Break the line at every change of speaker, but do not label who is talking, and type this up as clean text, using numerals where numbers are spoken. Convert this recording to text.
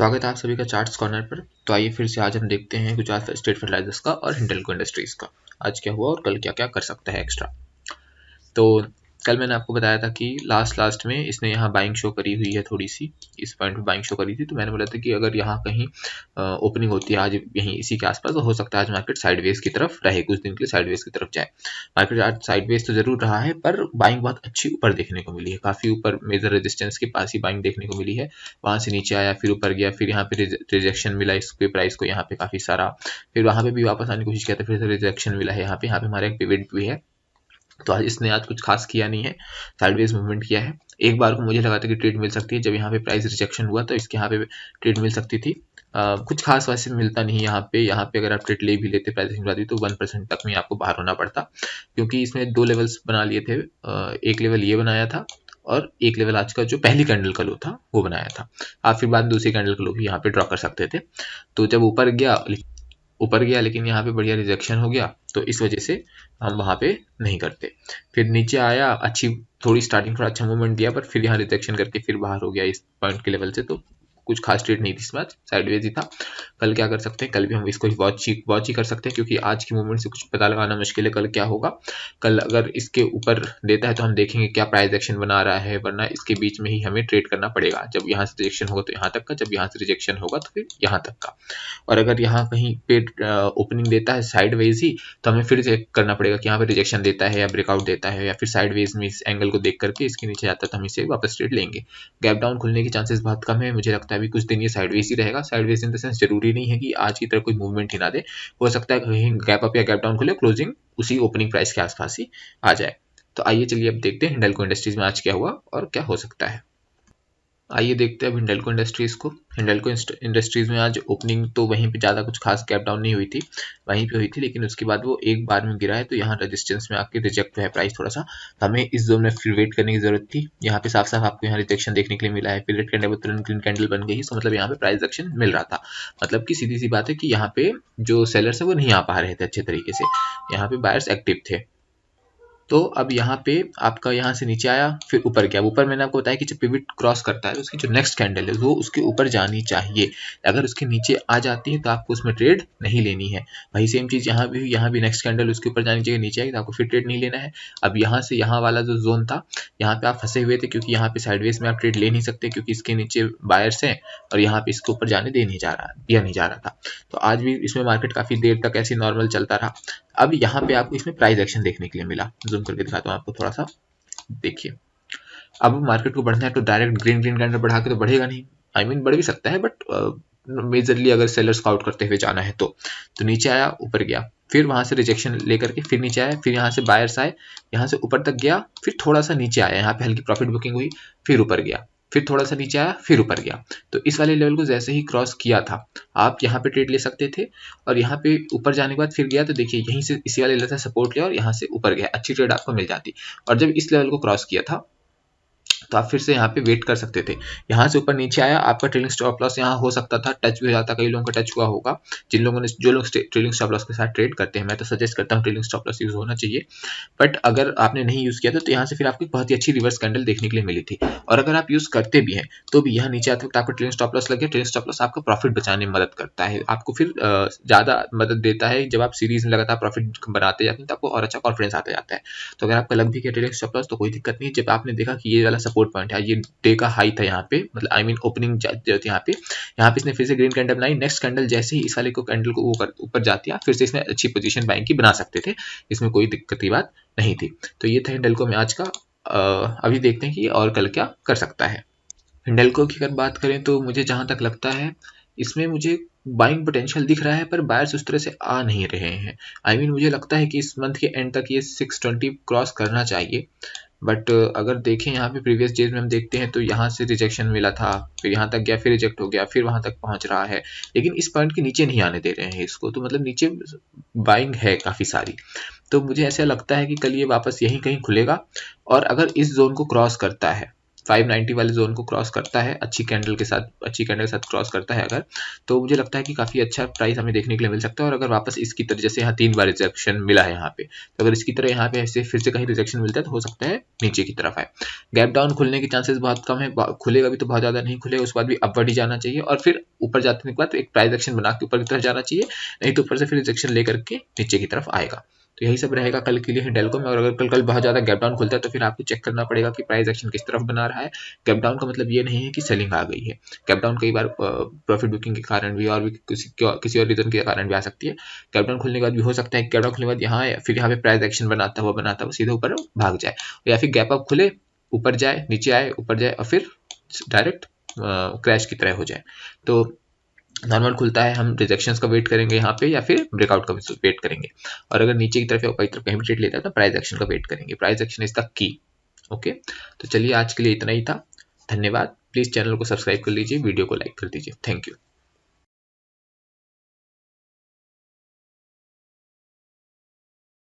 स्वागत है आप सभी का चार्ट्स कॉर्नर पर। तो आइए फिर से आज हम देखते हैं गुजरात स्टेट फर्टिलाइजर्स का और हिंडाल्को इंडस्ट्रीज का आज क्या हुआ और कल क्या क्या कर सकता है एक्स्ट्रा। तो कल मैंने आपको बताया था कि लास्ट में इसने यहाँ बाइंग शो करी हुई है, थोड़ी सी इस पॉइंट पे बाइंग शो करी थी। तो मैंने बोला था कि अगर यहाँ कहीं ओपनिंग होती है आज यहीं इसी के आसपास, तो हो सकता है आज मार्केट साइडवेज की तरफ रहे, कुछ दिन के लिए साइडवेज की तरफ जाए। मार्केट आज साइडवेज तो जरूर रहा है, पर बाइंग बहुत अच्छी ऊपर देखने को मिली है, काफी ऊपर मेजर रेजिस्टेंस के पास ही बाइंग देखने को मिली है। वहां से नीचे आया, फिर ऊपर गया, फिर यहाँ पे रिजेक्शन मिला इसके प्राइस को यहाँ पे काफी सारा, फिर वहां पे भी वापस आने की कोशिश किया था, फिर से रिजेक्शन मिला है। यहाँ पे हमारा एक पिवट भी है। तो आज इसने आज कुछ खास किया नहीं है, साइडवेज मूवमेंट किया है। एक बार को मुझे लगा था कि ट्रेड मिल सकती है, जब यहाँ पे प्राइस रिजेक्शन हुआ तो इसके यहाँ पे ट्रेड मिल सकती थी। कुछ खास वैसे मिलता नहीं यहाँ पे अगर आप ट्रेड ले भी लेते प्राइसिंग बढ़ाती तो 1% तक में आपको बाहर होना पड़ता, क्योंकि इसमें दो लेवल्स बना लिए थे। एक लेवल ये बनाया था और एक लेवल आज का जो पहली कैंडल का लो था वो बनाया था। आप फिर बाद में दूसरी कैंडल का लो भी यहाँ पे ड्रॉ कर सकते थे। तो जब ऊपर गया लेकिन यहाँ पे बढ़िया रिजेक्शन हो गया, तो इस वजह से हम वहाँ पे नहीं करते। फिर नीचे आया, अच्छी थोड़ी स्टार्टिंग थोड़ा अच्छा मूवमेंट दिया, पर फिर यहाँ रिजेक्शन करके फिर बाहर हो गया इस पॉइंट के लेवल से। तो कुछ खास ट्रेड नहीं थी इसमें, साइडवेज ही था। कल क्या कर सकते हैं, कल भी हम इसको वॉच ही कर सकते हैं, क्योंकि आज की मूवमेंट से कुछ पता लगाना मुश्किल है कल क्या होगा। कल अगर इसके ऊपर देता है तो हम देखेंगे क्या प्राइस एक्शन बना रहा है, वरना इसके बीच में ही हमें ट्रेड करना पड़ेगा। जब यहाँ से रिजेक्शन होगा तो यहाँ तक का, जब यहाँ से रिजेक्शन होगा तो फिर यहाँ तक का। और अगर यहाँ कहीं पे ओपनिंग देता है साइडवेज ही, तो हमें फिर चेक करना पड़ेगा कि यहाँ पे रिजेक्शन देता है या ब्रेकआउट देता है, या फिर साइडवेज में इस एंगल को देख करके इसके नीचे जाता है तो हम इसे वापस ट्रेड लेंगे। गैप डाउन खुलने की चांसेस बहुत कम है, मुझे लगता है अभी कुछ दिन ये साइडवेज ही रहेगा। साइडवेज इन द सेंस जरूरी नहीं है कि आज की तरह कोई मूवमेंट ही ना दे, हो सकता है कहीं गैप अप या गैप डाउन खुले, क्लोजिंग उसी ओपनिंग प्राइस के आसपास ही आ जाए। तो आइए चलिए अब देखते हैं हिंडाल्को इंडस्ट्रीज में आज क्या हुआ और क्या हो सकता है। आइए देखते हैं अब हिंडाल्को इंडस्ट्रीज को। हिंडाल्को इंडस्ट्रीज में आज ओपनिंग तो वहीं पे ज़्यादा कुछ खास गैप डाउन नहीं हुई थी, वहीं पे हुई थी, लेकिन उसके बाद वो एक बार में गिरा है। तो यहाँ रेजिस्टेंस में आके रिजेक्ट हुआ है प्राइस थोड़ा सा, तो हमें इस जोन में फिर वेट करने की जरूरत थी। यहाँ पे साफ साफ आपको यहाँ रिजेक्शन देखने के लिए मिला है, फिर रेड कैंडल तुरंत ग्रीन कैंडल बन गई, तो मतलब यहाँ पे प्राइस एक्शन मिल रहा था। मतलब कि सीधी सी बात है कि यहाँ पे जो सेलर्स है वो नहीं आ पा रहे थे अच्छे तरीके से, यहाँ पे बायर्स एक्टिव थे। तो अब यहाँ पे आपका यहाँ से नीचे आया, फिर ऊपर गया। ऊपर मैंने आपको बताया कि जब पिवट क्रॉस करता है तो उसकी जो नेक्स्ट कैंडल है वो उसके ऊपर जानी चाहिए। अगर उसके नीचे आ जाती है तो आपको उसमें ट्रेड नहीं लेनी है। वही सेम चीज़ यहाँ भी नेक्स्ट कैंडल उसके ऊपर जानी चाहिए, नीचे आएगी तो आपको फिर ट्रेड नहीं लेना है। अब यहाँ से यहाँ वाला जो जोन था, यहाँ पे आप फंसे हुए थे, क्योंकि यहाँ पे साइडवेज में आप ट्रेड ले नहीं सकते, क्योंकि इसके नीचे बायर्स हैं और यहाँ पे इसके ऊपर जाने दिया नहीं जा रहा था। तो आज भी इसमें मार्केट काफ़ी देर तक ऐसे नॉर्मल चलता रहा। अब यहाँ पे आपको इसमें प्राइस एक्शन देखने के लिए मिला, जूम करके दिखाता हूँ आपको थोड़ा सा, देखिए। अब मार्केट को बढ़ना है तो डायरेक्ट ग्रीन कैंडल बढ़ा के तो बढ़ेगा नहीं, आई मीन बढ़ भी सकता है, बट मेजरली अगर सेलर्स को आउट करते हुए जाना है तो नीचे आया, ऊपर गया, फिर वहां से रिजेक्शन लेकर के फिर नीचे आया, फिर यहाँ से बायर्स आए, यहाँ से ऊपर तक गया, फिर थोड़ा सा नीचे आया, यहाँ पे हल्की प्रॉफिट बुकिंग हुई, फिर ऊपर गया, फिर थोड़ा सा नीचे आया, फिर ऊपर गया। तो इस वाले लेवल को जैसे ही क्रॉस किया था, आप यहाँ पे ट्रेड ले सकते थे, और यहाँ पे ऊपर जाने के बाद फिर गया तो देखिए यहीं से इसी वाले लेवल से सपोर्ट लिया और यहाँ से ऊपर गया, अच्छी ट्रेड आपको मिल जाती। और जब इस लेवल को क्रॉस किया था तो आप फिर से यहाँ पे वेट कर सकते थे। यहाँ से ऊपर नीचे आया, आपका ट्रेलिंग स्टॉप लॉस यहाँ हो सकता था, टच भी हो जाता, कई लोगों का टच हुआ होगा। जो लोग ट्रेलिंग स्टॉप लॉस के साथ ट्रेड करते हैं, मैं तो सजेस्ट करता हूँ ट्रेलिंग स्टॉप लॉस यूज होना चाहिए। बट अगर आपने नहीं यूज किया तो यहाँ से फिर आपको बहुत ही अच्छी रिवर्स कैंडल देखने के लिए मिली थी। और अगर आप यूज करते भी हैं तो भी यहाँ नीचे आते वक्त आपको ट्रेलिंग स्टॉप लॉस लगे। ट्रेलिंग स्टॉप लॉस आपको प्रॉफिट बचाने में मदद करता है, आपको फिर ज्यादा मदद देता है। जब आप सीरीज में लगातार प्रॉफिट बनाते जाते हैं तो आपको और अच्छा कॉन्फिडेंस आता जाता है। तो अगर आपका लग भी गया ट्रेलिंग स्टॉप लॉस तो कोई दिक्कत नहीं। जब आपने देखा कि ये वाला सपोर्ट पॉइंट है, ये डे का हाई था यहाँ पे, मतलब आई मीन ओपनिंग यहाँ पे इसने फिर से ग्रीन कैंडल बनाई। नेक्स्ट कैंडल जैसे ही इस वाले को कैंडल को ऊपर जाती है, फिर से इसमें अच्छी पोजीशन बाइंग की बना सकते थे, इसमें कोई दिक्कत की बात नहीं थी। तो ये था हिंडाल्को में आज का। अभी देखते हैं कि और कल क्या कर सकता है। हिंडाल्को की अगर बात करें तो मुझे जहां तक लगता है इसमें मुझे बाइंग पोटेंशियल दिख रहा है, पर बायर्स उस तरह से आ नहीं रहे हैं। आई मीन मुझे लगता है कि इस मंथ के एंड तक ये 620 क्रॉस करना चाहिए। बट अगर देखें यहाँ पे प्रीवियस डेज में हम देखते हैं तो यहाँ से रिजेक्शन मिला था, फिर यहाँ तक गया, फिर रिजेक्ट हो गया, फिर वहां तक पहुंच रहा है, लेकिन इस पॉइंट के नीचे नहीं आने दे रहे हैं इसको। तो मतलब नीचे बाइंग है काफी सारी। तो मुझे ऐसा लगता है कि कल ये वापस यहीं कहीं खुलेगा, और अगर इस जोन को क्रॉस करता है 590 वाले जोन को क्रॉस करता है अच्छी कैंडल के साथ क्रॉस करता है अगर, तो मुझे लगता है कि काफ़ी अच्छा प्राइस हमें देखने के लिए मिल सकता है। और अगर वापस इसकी तरह जैसे यहाँ 3 बार रिजेक्शन मिला है यहाँ पे, तो अगर इसकी तरह यहाँ पे ऐसे फिर से कहीं रिजेक्शन मिलता है तो हो सकता है नीचे की तरफ आए। गैप डाउन खुलने के चांसेस बहुत कम है, खुलेगा भी तो बहुत ज़्यादा नहीं खुलेगा, उसके बाद भी अपवर्ड ही जाना चाहिए और फिर ऊपर जाने के बाद एक प्राइस एक्शन बना के ऊपर की तरफ जाना चाहिए, नहीं तो ऊपर से फिर रिजेक्शन लेकर के नीचे की तरफ आएगा। तो यही सब रहेगा कल के लिए हिंडेल्को में। और अगर कल बहुत ज़्यादा गैप डाउन खुलता है तो फिर आपको चेक करना पड़ेगा कि प्राइस एक्शन किस तरफ बना रहा है। गैप डाउन का मतलब ये नहीं है कि सेलिंग आ गई है। गैप डाउन कई बार प्रॉफिट बुकिंग के कारण भी और भी किसी और रीजन के कारण भी आ सकती है। गैप डाउन खुलने के बाद भी हो सकता है कि गैप डाउन खुलने के बाद यहाँ पे प्राइस एक्शन बनाता हुआ सीधे ऊपर भाग जाए, या फिर गैप अप खुले, ऊपर जाए, नीचे आए, ऊपर जाए और फिर डायरेक्ट क्रैश की तरह हो जाए। तो नॉर्मल खुलता है, हम रिजेक्शंस का वेट करेंगे यहाँ पे या फिर ब्रेकआउट का वेट करेंगे। और अगर नीचे की तरफ या ऊपर की तरफ कहीं भी ट्रेड लेता है तो प्राइस एक्शन का वेट करेंगे। Price action is the key. Okay, तो चलिए आज के लिए इतना ही था। धन्यवाद। प्लीज़ चैनल को सब्सक्राइब कर लीजिए, वीडियो को लाइक कर दीजिए। Thank you.